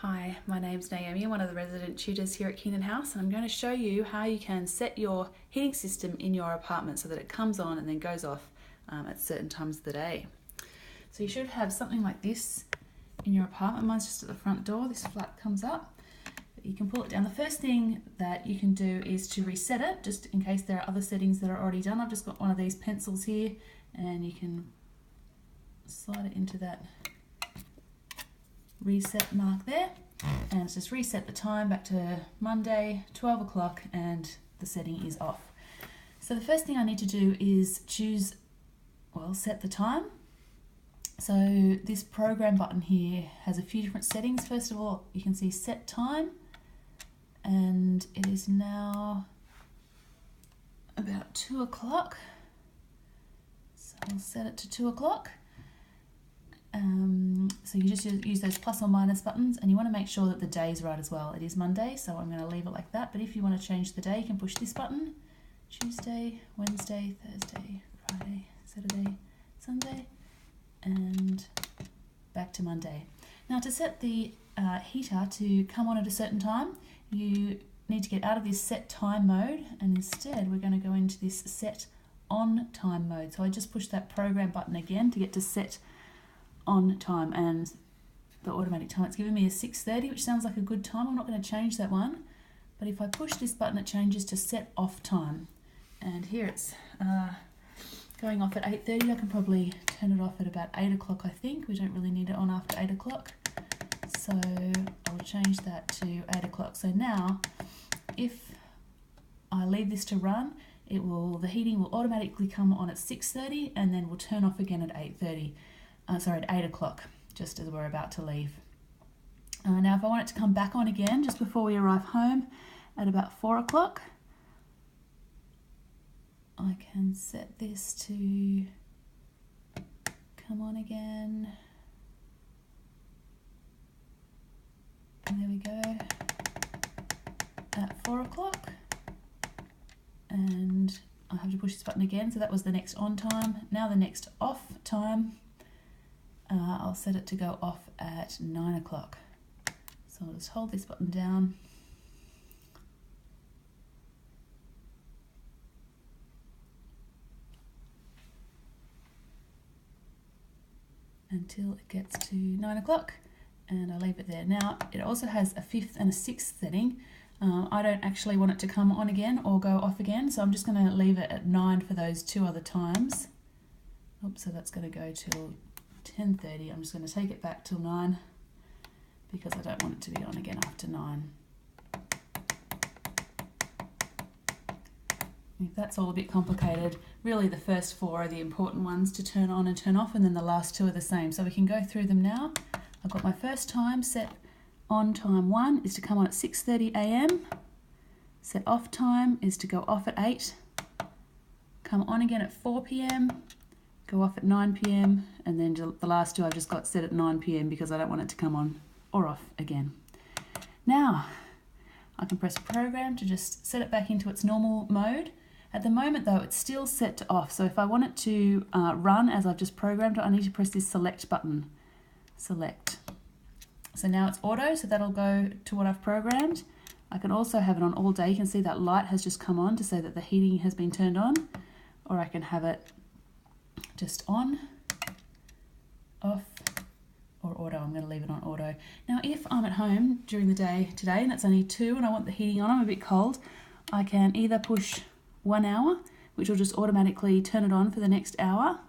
Hi, my name's Naomi. I'm one of the resident tutors here at Keenan House, and I'm going to show you how you can set your heating system in your apartment so that it comes on and then goes off at certain times of the day. So you should have something like this in your apartment. Mine's just at the front door. This flap comes up. You can pull it down. The first thing that you can do is to reset it, just in case there are other settings that are already done. I've just got one of these pencils here, and you can slide it into that reset mark there, and it's just reset the time back to Monday 12 o'clock and the setting is off. So the first thing I need to do is set the time. So this program button here has a few different settings. First of all, you can see set time, and it is now about 2 o'clock. So I'll set it to 2 o'clock. So you just use those plus or minus buttons, and you want to make sure that the day is right as well. It is Monday, so I'm going to leave it like that. But if you want to change the day, you can push this button: Tuesday, Wednesday, Thursday, Friday, Saturday, Sunday, and back to Monday. Now, to set the heater to come on at a certain time, you need to get out of this set time mode, and instead we're going to go into this set on time mode. So I just push that program button again to get to set on time, and the automatic time it's given me is 6:30, which sounds like a good time. I'm not going to change that one, but if I push this button, it changes to set off time, and here it's going off at 8:30. I can probably turn it off at about 8 o'clock. I think we don't really need it on after 8 o'clock, so I'll change that to 8 o'clock. So now if I leave this to run, the heating will automatically come on at 6:30 and then will turn off again at 8:30. At 8 o'clock, just as we're about to leave. Now if I want it to come back on again just before we arrive home at about 4 o'clock, I can set this to come on again. And there we go, at 4 o'clock. And I have to push this button again, so that was the next on time. Now the next off time. I'll set it to go off at 9 o'clock. So I'll just hold this button down until it gets to 9 o'clock, and I leave it there. Now it also has a 5th and a 6th setting. I don't actually want it to come on again or go off again, so I'm just going to leave it at 9 for those two other times. Oops, so that's going to go till 10:30. I'm just going to take it back till 9 because I don't want it to be on again after 9. If that's all a bit complicated, really the first 4 are the important ones to turn on and turn off, and then the last 2 are the same. So we can go through them now. I've got my first time set on time 1 is to come on at 6:30 a.m. Set off time is to go off at 8, come on again at 4 p.m, go off at 9 p.m, and then the last 2 I've just got set at 9 p.m. because I don't want it to come on or off again. Now, I can press program to just set it back into its normal mode. At the moment though, it's still set to off, so if I want it to run as I've just programmed it, I need to press this select button. Select. So now it's auto, so that'll go to what I've programmed. I can also have it on all day. You can see that light has just come on to say that the heating has been turned on, or I can have it just on, off, or auto. I'm going to leave it on auto. Now if I'm at home during the day today and it's only 2 and I want the heating on, I'm a bit cold, I can either push 1 hour, which will just automatically turn it on for the next hour,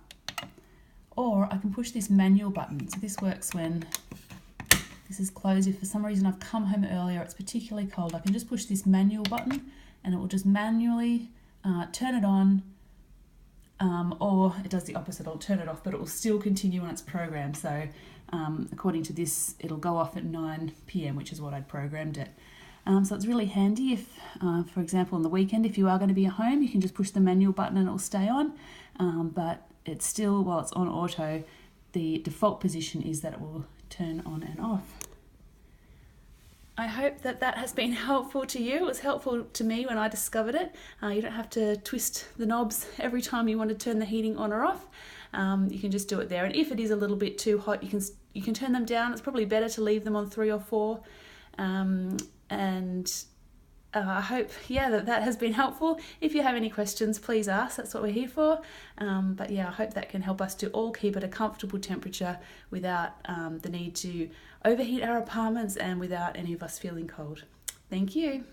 or I can push this manual button. So this works when this is closed. If for some reason I've come home earlier, it's particularly cold, I can just push this manual button and it will just manually turn it on. Or it does the opposite, it'll turn it off, but it will still continue on its program. So according to this, it'll go off at 9 p.m, which is what I'd programmed it. So it's really handy if, for example, on the weekend, if you are going to be at home, you can just push the manual button and it will stay on. But it's still, while it's on auto, the default position is that it will turn on and off. I hope that has been helpful to you. It was helpful to me when I discovered it. You don't have to twist the knobs every time you want to turn the heating on or off. You can just do it there. And if it is a little bit too hot, you can you can turn them down. It's probably better to leave them on 3 or 4. I hope, that has been helpful. If you have any questions, please ask. That's what we're here for. But I hope that can help us to all keep at a comfortable temperature without the need to overheat our apartments and without any of us feeling cold. Thank you.